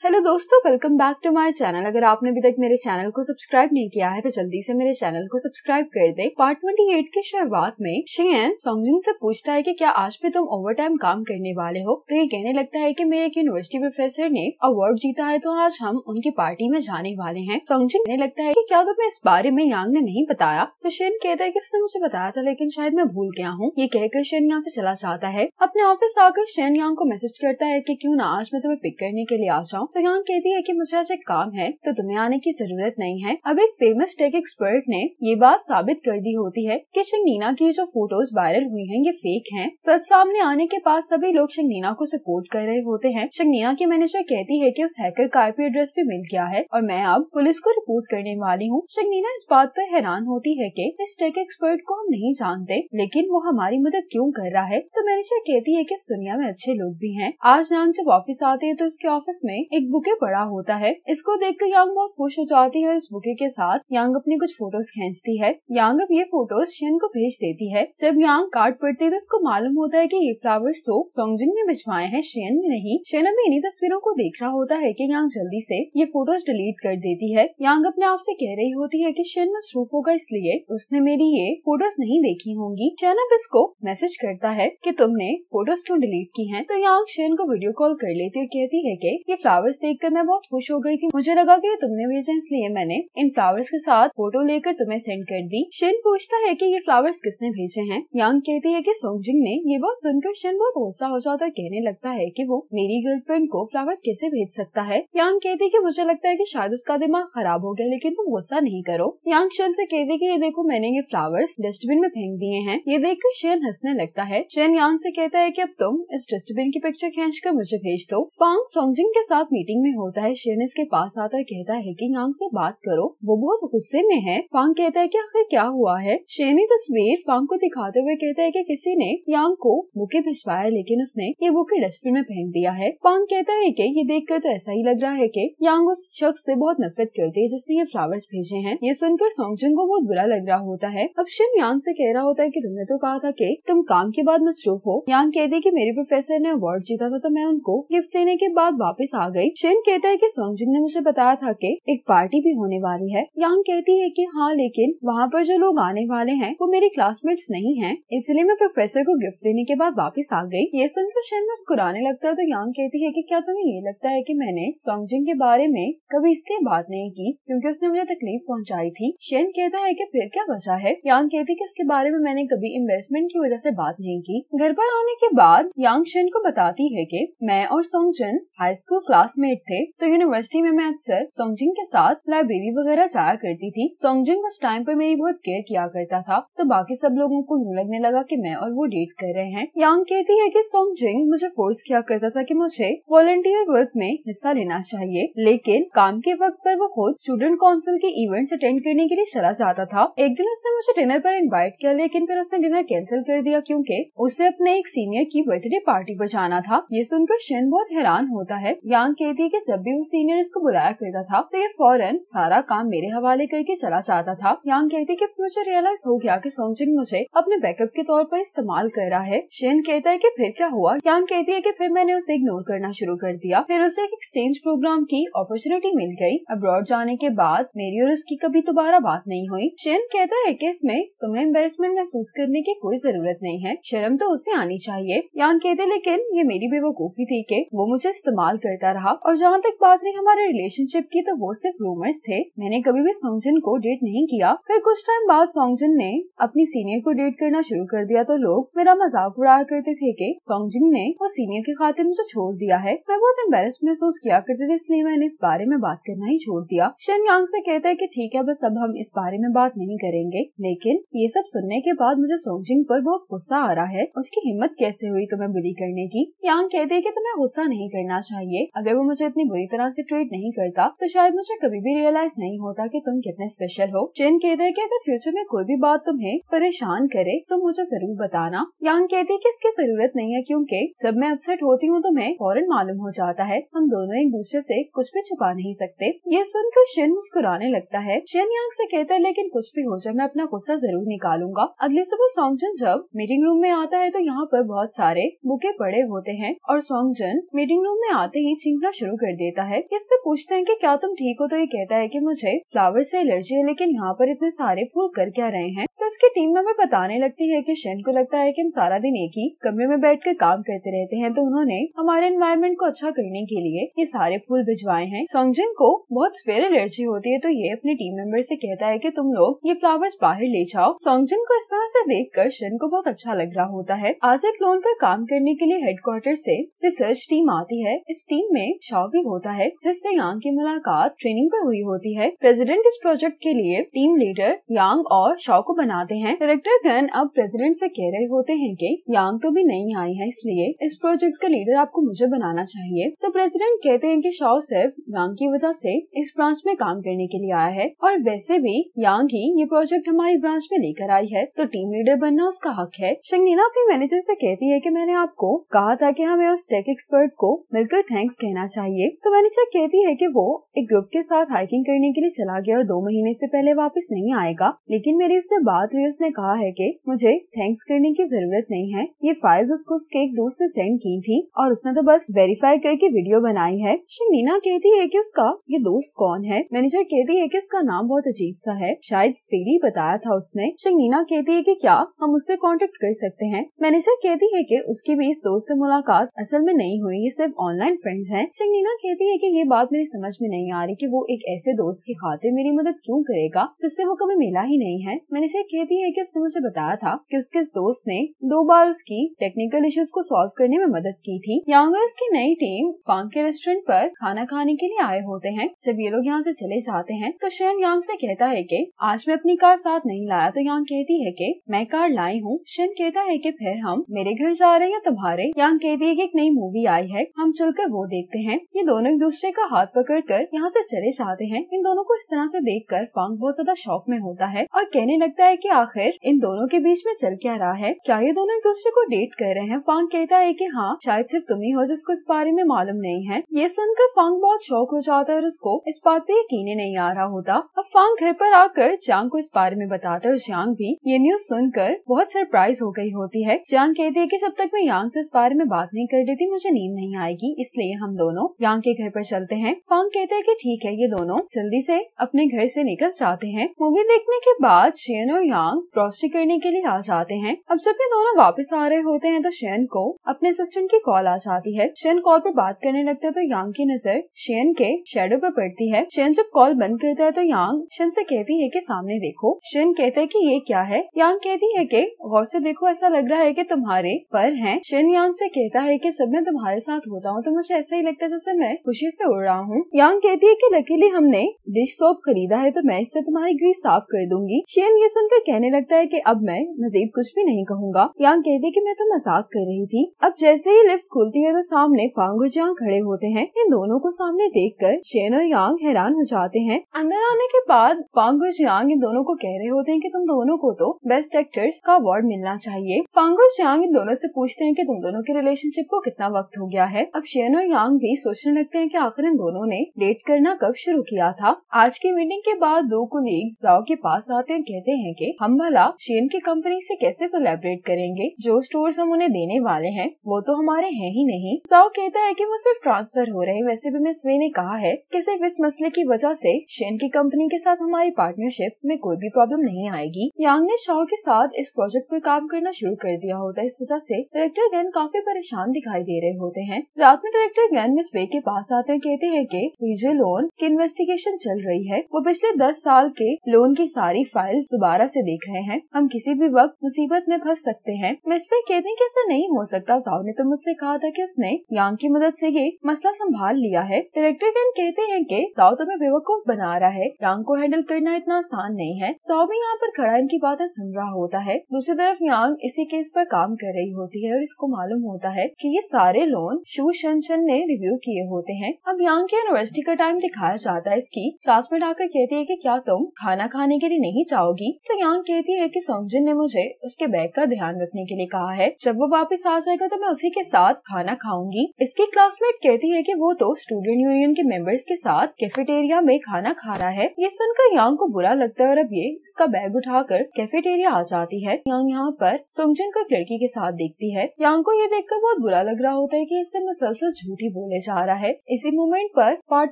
Hello दोस्तों, welcome back to my channel. अगर आपने अभी तक मेरे चैनल को सब्सक्राइब नहीं किया है तो जल्दी से मेरे चैनल को सब्सक्राइब कर दे। पार्ट 28 की शुरुआत में शेन सॉन्गजिन से पूछता है कि क्या आज भी तुम ओवरटाइम काम करने वाले हो, तो ये कहने लगता है कि मेरे एक यूनिवर्सिटी प्रोफेसर ने अवार्ड जीता है तो आज हम उनकी पार्टी में जाने वाले हैं। सॉन्गजिन कहने लगता है कि क्या तुम्हें इस बारे में यांग ने नहीं बताया, तो शेन कहता है कि उसने मुझे बताया था लेकिन शायद मैं भूल गया हूँ। ये कहकर शेन यहाँ से चला जाता है। अपने ऑफिस आकर शेन यांग को मैसेज करता है कि क्यों ना आज मैं तुम्हें पिक करने के लिए आ जाऊँ। तो यांग कहती है कि मुझे आज एक काम है तो तुम्हें आने की जरूरत नहीं है। अब एक फेमस टेक एक्सपर्ट ने ये बात साबित कर दी होती है कि शंगनीना की जो फोटोज वायरल हुई हैं ये फेक हैं। सच सामने आने के बाद सभी लोग शंगनीना को सपोर्ट कर रहे होते हैं। शंगनीना की मैनेजर कहती है कि उस हैकर का आईपी एड्रेस भी मिल गया है और मैं अब पुलिस को रिपोर्ट करने वाली हूँ। शंगनीना इस बात पर हैरान होती है कि इस टेक एक्सपर्ट को हम नहीं जानते लेकिन वो हमारी मदद क्यों कर रहा है। तो मैनेजर कहती है कि इस दुनिया में अच्छे लोग भी हैं। आज यांग जब ऑफिस आते हैं तो उसके ऑफिस में एक बुके पड़ा होता है। इसको देखकर यांग बहुत खुश हो जाती है। इस बुके के साथ यांग अपनी कुछ फोटोज खींचती है। यांग अब ये फोटोज शेन को भेज देती है। जब यांग कार्ड पढ़ती है तो उसको मालूम होता है कि ये फ्लावर्स तो सॉन्गजिन ने भिजवाए हैं, शेन ने नहीं। शेन अभी इन्हीं तस्वीरों को देख रहा होता है कि यांग जल्दी से ये फोटोज डिलीट कर देती है। यांग अपने आप से कह रही होती है कि शेन मसरूफ होगा इसलिए उसने मेरी ये फोटोज नहीं देखी होंगी। शेन अब इसको मैसेज करता है कि तुमने फोटोज क्यों डिलीट की हैं। तो यांग शेन को वीडियो कॉल कर लेती है और कहती है कि ये फ्लावर्स देखकर मैं बहुत खुश हो गई थी। मुझे लगा कि तुमने भेजे इसलिए मैंने इन फ्लावर्स के साथ फोटो लेकर तुम्हें सेंड कर दी। शेन पूछता है कि ये फ्लावर्स किसने भेजे हैं। यांग कहती है कि सॉन्गजिन ने। ये बात सुनकर शेन बहुत गुस्सा हो जाता है, कहने लगता है कि वो मेरी गर्लफ्रेंड को फ्लावर्स कैसे भेज सकता है। यांग कहती है कि मुझे लगता है कि शायद उसका दिमाग खराब हो गया, लेकिन तुम गुस्सा नहीं करो। यांग शेन से कहती है कि ये देखो मैंने ये फ्लावर्स डस्टबिन में फेंक दिए हैं। ये देखकर शेन हंसने लगता है। शेन यांग से कहता है कि अब तुम इस डस्टबिन की पिक्चर खींचकर मुझे भेज दो। फांग सॉन्गजिन के साथ मीटिंग में होता है। शेन इसके पास आता है, कहता है कि यांग से बात करो, वो बहुत गुस्से में है। फांग कहता है कि आखिर क्या हुआ है। शेन ये तस्वीर फांग को दिखाते हुए कहता है कि किसी ने यांग को बुके भिजवाया लेकिन उसने ये बुके डस्टबिन में फेंक दिया है। फांग कहता है कि ये देखकर तो ऐसा ही लग रहा है कि यांग उस शख्स से बहुत नफरत करती है जिसने ये फ्लावर्स भेजे हैं। ये सुनकर सॉन्गजिन को बहुत बुरा लग रहा होता है। अब शेन यांग से कह रहा होता है कि तुमने तो कहा था कि तुम काम के बाद मसरूफ हो। यांग कहती है कि मेरे प्रोफेसर ने अवार्ड जीता था तो मैं उनको गिफ्ट देने के बाद वापस आ गई। शेन कहता है कि सॉन्गजिन ने मुझे बताया था कि एक पार्टी भी होने वाली है। यांग कहती है कि हाँ, लेकिन वहाँ पर जो लोग आने वाले हैं वो मेरे क्लासमेट्स नहीं हैं, इसलिए मैं प्रोफेसर को गिफ्ट देने के बाद वापस आ गई। ये सुनकर शेन मुस्कुराने लगता है। तो यांग कहती है कि क्या तुम्हें ये लगता है कि मैंने सॉन्गजिन के बारे में कभी इसलिए बात नहीं की क्योंकि उसने मुझे तकलीफ पहुँचाई थी। शेन कहता है कि फिर क्या वजह है। यांग कहती है कि इसके बारे में मैंने कभी इन्वेस्टमेंट की वजह से बात नहीं की। घर पर आने के बाद यांग शेन को बताती है कि मैं और सॉन्गजिन हाई स्कूल क्लासमेट थे, तो यूनिवर्सिटी में मैं अक्सर सॉन्गजिन के साथ लाइब्रेरी वगैरह जाया करती थी। सॉन्गजिन उस टाइम पर मेरी बहुत केयर किया करता था, तो बाकी सब लोगों को यूँ लगने लगा कि मैं और वो डेट कर रहे हैं। यांग कहती है कि सॉन्गजिन मुझे फोर्स किया करता था कि मुझे वॉलंटियर वर्क में हिस्सा लेना चाहिए, लेकिन काम के वक्त पर वो खुद स्टूडेंट काउंसिल के इवेंट्स अटेंड करने के लिए चला जाता था। एक दिन उसने मुझे डिनर पर इन्वाइट किया लेकिन फिर उसने डिनर कैंसिल कर दिया क्योंकि उसे अपने एक सीनियर की बर्थडे पार्टी पर जाना था। ये सुनकर शेन बहुत हैरान होता है। यांग कहती है कि जब भी वो सीनियर इसको बुलाया करता था तो ये फौरन सारा काम मेरे हवाले करके चला जाता था। यांग कहती है कि मुझे रियलाइज हो गया कि सॉन्गजिन मुझे अपने बैकअप के तौर पर इस्तेमाल कर रहा है। शेन कहता है कि फिर क्या हुआ। यांग कहती है कि फिर मैंने उसे इग्नोर करना शुरू कर दिया। फिर उसे एक एक्सचेंज प्रोग्राम की अपॉर्चुनिटी मिल गई। अब्रॉड जाने के बाद मेरी और उसकी कभी दोबारा बात नहीं हुई। शेन कहता है कि इसमें तुम्हें एम्बैरेसमेंट महसूस करने की कोई जरूरत नहीं है, शर्म तो उसे आनी चाहिए। यांग कहते लेकिन ये मेरी बेवकूफी थी कि वो मुझे इस्तेमाल करता रहा, और जहाँ तक बात रही हमारे रिलेशनशिप की तो वो सिर्फ रूमर्स थे, मैंने कभी भी सॉन्गजिन को डेट नहीं किया। फिर कुछ टाइम बाद सॉन्गजिन ने अपनी सीनियर को डेट करना शुरू कर दिया तो लोग मेरा मजाक उड़ाया करते थे कि सॉन्गजिन ने वो सीनियर के खातिर मुझे छोड़ दिया है। मैं बहुत एम्बैरेस्ड महसूस किया करती थी, इसलिए मैंने इस बारे में बात करना ही छोड़ दिया। शेन यांग से कहता है कि ठीक है, बस अब हम इस बारे में बात नहीं करेंगे। लेकिन ये सब सुनने के बाद मुझे सॉन्गजिन पर बहुत गुस्सा आ रहा है। उसकी हिम्मत कैसे हुई तुम्हें बुली करने की। यांग कहते है कि तुम्हें गुस्सा नहीं करना चाहिए। अगर वो मुझे इतनी बुरी तरह से ट्रीट नहीं करता तो शायद मुझे कभी भी रियलाइज नहीं होता कि तुम कितने स्पेशल हो। शेन कहते है कि अगर फ्यूचर में कोई भी बात तुम्हें परेशान करे तो मुझे जरूर बताना। यांग कहते है कि इसकी जरूरत नहीं है क्योंकि जब मैं अपसेट होती हूँ तो मैं फौरन मालूम हो जाता है। हम दोनों एक दूसरे से कुछ भी छुपा नहीं सकते। ये सुनकर शेन मुस्कुराने लगता है। शेन यांग से कहता है लेकिन कुछ भी हो जाए मैं अपना गुस्सा जरूर निकालूंगा। अगले सुबह सॉन्गजिन जब मीटिंग रूम में आता है तो यहाँ पर बहुत सारे बुके पड़े होते हैं और सॉन्गजिन मीटिंग रूम में आते ही चीखना शुरू कर देता है। इससे पूछते हैं कि क्या तुम ठीक हो, तो ये कहता है कि मुझे फ्लावर से एलर्जी है, लेकिन यहाँ पर इतने सारे फूल कर क्या रहे हैं। तो उसकी टीम में बताने लगती है कि शेन को लगता है कि हम सारा दिन एक ही कमरे में बैठकर काम करते रहते हैं, तो उन्होंने हमारे एनवायरनमेंट को अच्छा करने के लिए ये सारे फूल भिजवाए हैं। सॉन्गजिन को बहुत स्वेयर एलर्जी होती है, तो ये अपने टीम मेंबर से कहता है कि तुम लोग ये फ्लावर्स बाहर ले जाओ। सॉन्गजिन को इस तरह से देखकर शेन को बहुत अच्छा लग रहा होता है। आज एक लोन पर काम करने के लिए हेडक्वार्टर से रिसर्च टीम आती है। इस टीम में शाओ भी होता है, जिससे यांग की मुलाकात ट्रेनिंग पर हुई होती है। प्रेसिडेंट इस प्रोजेक्ट के लिए टीम लीडर यांग और शाओ को बनाते हैं। डायरेक्टर गन अब प्रेसिडेंट से कह रहे होते हैं कि यांग तो भी नहीं आई है, इसलिए इस प्रोजेक्ट का लीडर आपको मुझे बनाना चाहिए। तो प्रेसिडेंट कहते हैं कि शाओ सिर्फ यांग की वजह से इस ब्रांच में काम करने के लिए आया है, और वैसे भी यांग ही ये प्रोजेक्ट हमारी ब्रांच में लेकर आई है, तो टीम लीडर बनना उसका हक है। शंगनीना अपने मैनेजर से कहती है कि मैंने आपको कहा था कि हमें उस टेक एक्सपर्ट को मिलकर थैंक्स कहना चाहिए। तो मैनेजर कहती है कि वो एक ग्रुप के साथ हाइकिंग करने के लिए चला गया और 2 महीने से पहले वापस नहीं आएगा, लेकिन मेरी उससे बात हुई। उसने कहा है कि मुझे थैंक्स करने की जरूरत नहीं है, ये फाइल्स उसको उसके एक दोस्त ने सेंड की थी और उसने तो बस वेरीफाई करके वीडियो बनाई है। शंगनीना कहती है कि उसका ये दोस्त कौन है। मैनेजर कहती है कि उसका नाम बहुत अजीब सा है, शायद फेली बताया था उसने। शंगनीना कहती है कि क्या हम उससे कांटेक्ट कर सकते हैं। मैनेजर कहती है कि उसकी भी इस दोस्त से मुलाकात असल में नहीं हुई, ये सिर्फ ऑनलाइन फ्रेंड्स हैं। शंगनीना कहती है कि ये बात मेरी समझ में नहीं आ रही कि वो एक ऐसे दोस्त की खातिर मेरी मदद क्यों करेगा जिससे वो कभी मिला ही नहीं है। मैनेजर कहती है कि उसने मुझे बताया था कि उसके इस दोस्त ने 2 बार उसकी टेक्निकल इश्यूज को सॉल्व करने में मदद की थी। यांग और उसकी नई टीम फांग के रेस्टोरेंट पर खाना खाने के लिए आए होते हैं। जब ये लोग यहाँ से चले जाते हैं तो शेन यांग से कहता है कि आज मैं अपनी कार साथ नहीं लाया, तो यांग कहती है कि मैं कार लाई हूँ। शेन कहता है कि फिर हम मेरे घर जा रहे हैं या तुम्हारे। यांग कहती है कि एक नई मूवी आई है, हम चलकर वो देखते हैं। ये दोनों एक दूसरे का हाथ पकड़कर यहाँ से चले जाते हैं। इन दोनों को इस तरह से देखकर फांग बहुत ज्यादा शॉक में होता है और कहने लगता है कि आखिर इन दोनों के बीच में चल क्या रहा है, क्या ये दोनों एक दूसरे को डेट कर रहे हैं। फांग कहता है कि हाँ, शायद सिर्फ तुम ही हो जिसको इस बारे में मालूम नहीं है। ये सुनकर फांग बहुत शौक हो जाता है और उसको इस बात पे यकीन ही नहीं आ रहा होता। अब फांग घर पर आकर चांग को इस बारे में बताता है और चांग भी ये न्यूज सुनकर बहुत सरप्राइज हो गई होती है। चांग कहती है कि जब तक मैं यांग से इस बारे में बात नहीं कर देती मुझे नींद नहीं आएगी, इसलिए हम दोनों यांग के घर पर चलते हैं। फांग कहते हैं कि ठीक है। ये दोनों जल्दी से अपने घर से निकल जाते हैं। मूवी देखने के बाद शेन और यांग ग्रॉसरी करने के लिए आ जाते हैं। अब जब ये दोनों वापस आ रहे होते हैं तो शेन को अपने असिस्टेंट की कॉल आ जाती है। शेन कॉल पर बात करने लगता है तो यांग की नजर शेन के शैडो पर पड़ती है। शेन जब कॉल बंद करता है तो यांग शेन से कहती है कि सामने देखो। शेन कहता है कि ये क्या है। यांग कहती है कि गौर से देखो, ऐसा लग रहा है कि तुम्हारे पर हैं। शेन यांग से कहता है कि जब मैं तुम्हारे साथ होता हूँ तो मुझे ऐसा ही लगता है जैसे मैं खुशी से उड़ रहा हूँ। यांग कहती है कि लकीली हमने डिश सोप खरीदा है तो मैं इससे तुम्हारी ग्रीस साफ कर दूंगी। शेन ये सुनकर कहने लगता है कि अब मैं मजीद कुछ भी नहीं कहूँगा। यांग कहती है कि मैं तो मजाक कर रही थी। अब जैसे ही लिफ्ट खुलती है तो सामने फांग और यांग खड़े होते हैं। इन दोनों को सामने देखकर शेन और यांग हैरान हो जाते हैं। अंदर आने के बाद फांग और यांग इन दोनों को कह रहे होते हैं कि तुम दोनों को तो बेस्ट एक्टर्स का अवार्ड मिलना चाहिए। फांग और यांग इन दोनों से पूछते हैं कि तुम दोनों के रिलेशनशिप को कितना वक्त हो गया है। अब शेन और यांग भी सोचने लगते हैं कि आखिर इन दोनों ने डेट करना कब शुरू किया था। आज की मीटिंग के बाद 2 कोलीग्स जाओ के पास आते हैं, कहते हैं कि हम भला शेन की कंपनी से कैसे कोलैबोरेट करेंगे, जो स्टोर्स हम उन्हें देने वाले हैं वो तो हमारे हैं ही नहीं। जाओ कहता है कि वो सिर्फ ट्रांसफर हो रहे हैं, वैसे भी मिस वे ने कहा है कि सिर्फ इस मसले की वजह से शेन की कंपनी के साथ हमारी पार्टनरशिप में कोई भी प्रॉब्लम नहीं आएगी। यांग ने शाओ के साथ इस प्रोजेक्ट पर काम करना शुरू कर दिया होता है, इस वजह से डायरेक्टर गन काफी परेशान दिखाई दे रहे होते हैं। रात में डायरेक्टर गन मिस वे के पास आते हैं, कहते हैं कि वीजे लोन की इन्वेस्टिगेशन चल रही है, वो पिछले 10 साल के लोन की सारी फाइल्स दोबारा से देख रहे हैं, हम किसी भी वक्त मुसीबत में फंस सकते हैं। मिस वे कहते हैं कि ऐसा नहीं हो सकता, जाओ ने तो मुझसे कहा था कि उसने यांग की मदद से ये मसला संभाल लिया है। डायरेक्टर गन कहते हैं कि जाओ तुम्हें बेवकूफ बना रहा है, यांग को हैंडल करना इतना आसान नहीं है। जाओ भी यहाँ पर खड़ा इनकी बातें सुन रहा होता है। दूसरी तरफ यांग इसी केस पर काम कर रही होती है और इसको मालूम होता है कि ये सारे लोन शू शनशन ने रिव्यू किए होते हैं। अब यांग की यूनिवर्सिटी का टाइम दिखाया जाता है। इसकी क्लासमेट आकर कहती है कि क्या तुम खाना खाने के लिए नहीं जाओगी, तो यांग कहती है कि सॉन्गजिन ने मुझे उसके बैग का ध्यान रखने के लिए कहा है, जब वो वापस आ जाएगा तो मैं उसी के साथ खाना खाऊंगी। इसकी क्लासमेट कहती है कि वो तो स्टूडेंट यूनियन के मेंबर्स के साथ कैफेटेरिया में खाना खा रहा है। ये सुनकर यांग को बुरा लगता है और अब ये इसका बैग उठाकर कैफेटेरिया आ जाती है। यांग यहाँ पर सॉन्गजिन को एक लड़की के साथ देखती है। यांग को ये देखकर बहुत बुरा लग रहा होता है कि इससे मुसलसल झूठी बोले जा रहा है। इसी मोमेंट पर पार्ट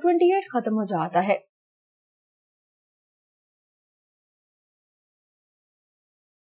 28 खत्म हो जाता है।